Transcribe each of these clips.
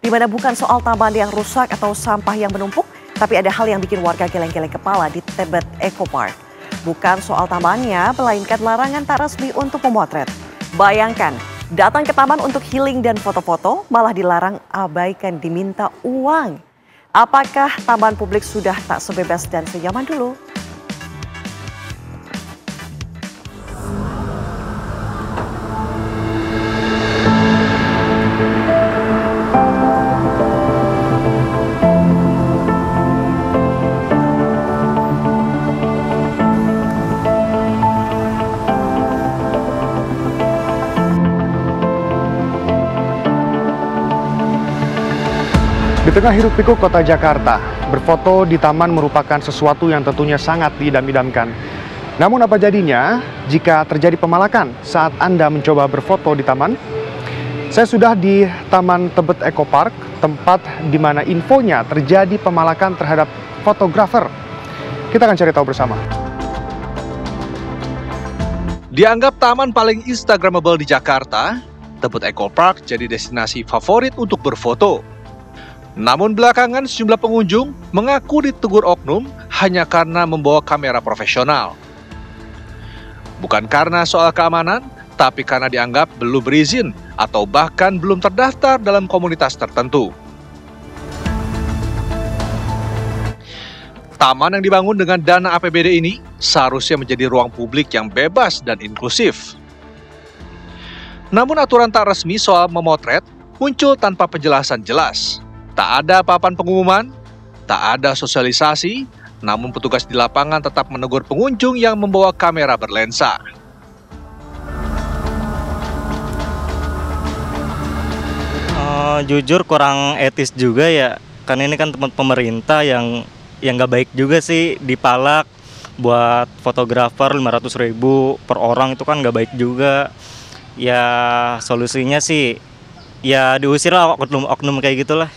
di mana bukan soal taman yang rusak atau sampah yang menumpuk, tapi ada hal yang bikin warga geleng-geleng kepala di Tebet Eco Park. Bukan soal tamannya, melainkan larangan tak resmi untuk memotret. Bayangkan, datang ke taman untuk healing dan foto-foto, malah dilarang, abaikan diminta uang. Apakah taman publik sudah tak sebebas dan senyaman dulu? Di tengah hiruk-pikuk kota Jakarta, berfoto di taman merupakan sesuatu yang tentunya sangat diidam-idamkan. Namun apa jadinya jika terjadi pemalakan saat Anda mencoba berfoto di taman? Saya sudah di Taman Tebet Eco Park, tempat di mana infonya terjadi pemalakan terhadap fotografer. Kita akan cari tahu bersama. Dianggap taman paling instagramable di Jakarta, Tebet Eco Park jadi destinasi favorit untuk berfoto. Namun belakangan sejumlah pengunjung mengaku ditegur oknum hanya karena membawa kamera profesional. Bukan karena soal keamanan, tapi karena dianggap belum berizin atau bahkan belum terdaftar dalam komunitas tertentu. Taman yang dibangun dengan dana APBD ini seharusnya menjadi ruang publik yang bebas dan inklusif. Namun aturan tak resmi soal memotret muncul tanpa penjelasan jelas. Tak ada papan pengumuman, tak ada sosialisasi, namun petugas di lapangan tetap menegur pengunjung yang membawa kamera berlensa. Jujur kurang etis juga ya, kan ini kan tempat pemerintah yang nggak baik juga sih dipalak buat fotografer 500.000 per orang, itu kan nggak baik juga. Ya solusinya sih ya diusir lah oknum kayak gitulah.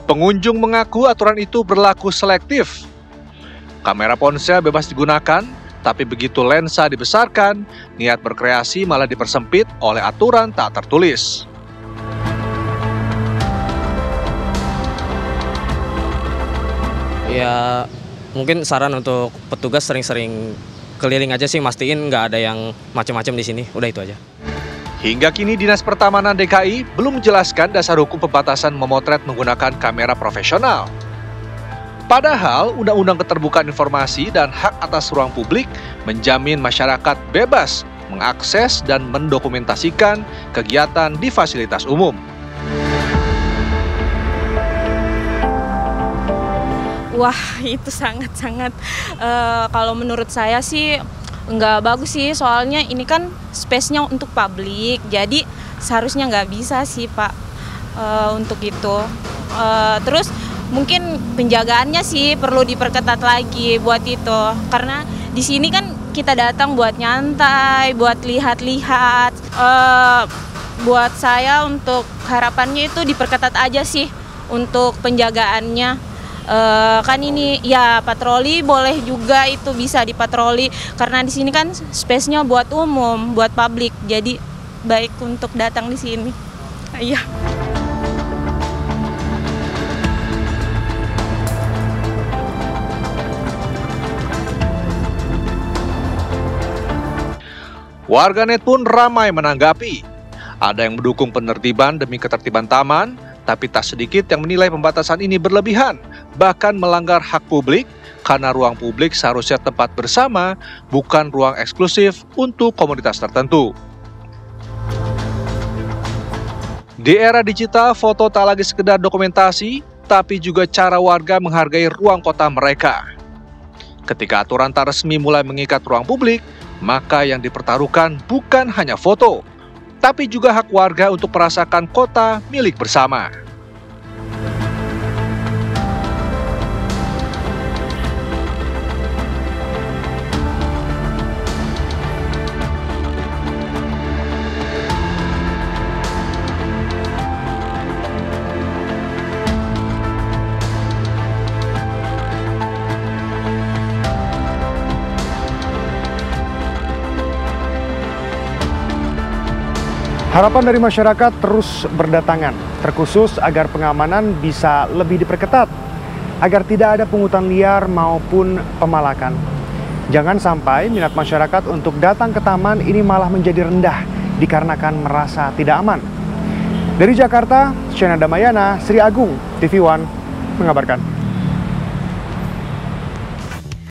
Pengunjung mengaku aturan itu berlaku selektif. Kamera ponsel bebas digunakan, tapi begitu lensa dibesarkan, niat berkreasi malah dipersempit oleh aturan tak tertulis. Ya mungkin saran untuk petugas sering-sering keliling aja sih, mastiin nggak ada yang macam-macam di sini, udah itu aja. Hingga kini Dinas Pertamanan DKI belum menjelaskan dasar hukum pembatasan memotret menggunakan kamera profesional. Padahal Undang-Undang Keterbukaan Informasi dan Hak Atas Ruang Publik menjamin masyarakat bebas mengakses dan mendokumentasikan kegiatan di fasilitas umum. Wah, itu sangat-sangat kalau menurut saya sih nggak bagus sih, soalnya ini kan space-nya untuk publik, jadi seharusnya nggak bisa sih Pak untuk itu. Terus mungkin penjagaannya sih perlu diperketat lagi buat itu, karena di sini kan kita datang buat nyantai, buat lihat-lihat. Buat saya untuk harapannya itu diperketat aja sih untuk penjagaannya. Kan ini ya patroli boleh juga, itu bisa dipatroli karena di sini kan space-nya buat umum, buat publik, jadi baik untuk datang di sini. Iya. Warganet pun ramai menanggapi. Ada yang mendukung penertiban demi ketertiban taman, tapi tak sedikit yang menilai pembatasan ini berlebihan, bahkan melanggar hak publik, karena ruang publik seharusnya tempat bersama, bukan ruang eksklusif untuk komunitas tertentu. Di era digital, foto tak lagi sekedar dokumentasi, tapi juga cara warga menghargai ruang kota mereka. Ketika aturan tak resmi mulai mengikat ruang publik, maka yang dipertaruhkan bukan hanya foto, tapi juga hak warga untuk merasakan kota milik bersama. Harapan dari masyarakat terus berdatangan, terkhusus agar pengamanan bisa lebih diperketat, agar tidak ada pungutan liar maupun pemalakan. Jangan sampai minat masyarakat untuk datang ke taman ini malah menjadi rendah dikarenakan merasa tidak aman. Dari Jakarta, Shena Damayana, Sri Agung, TV One mengabarkan.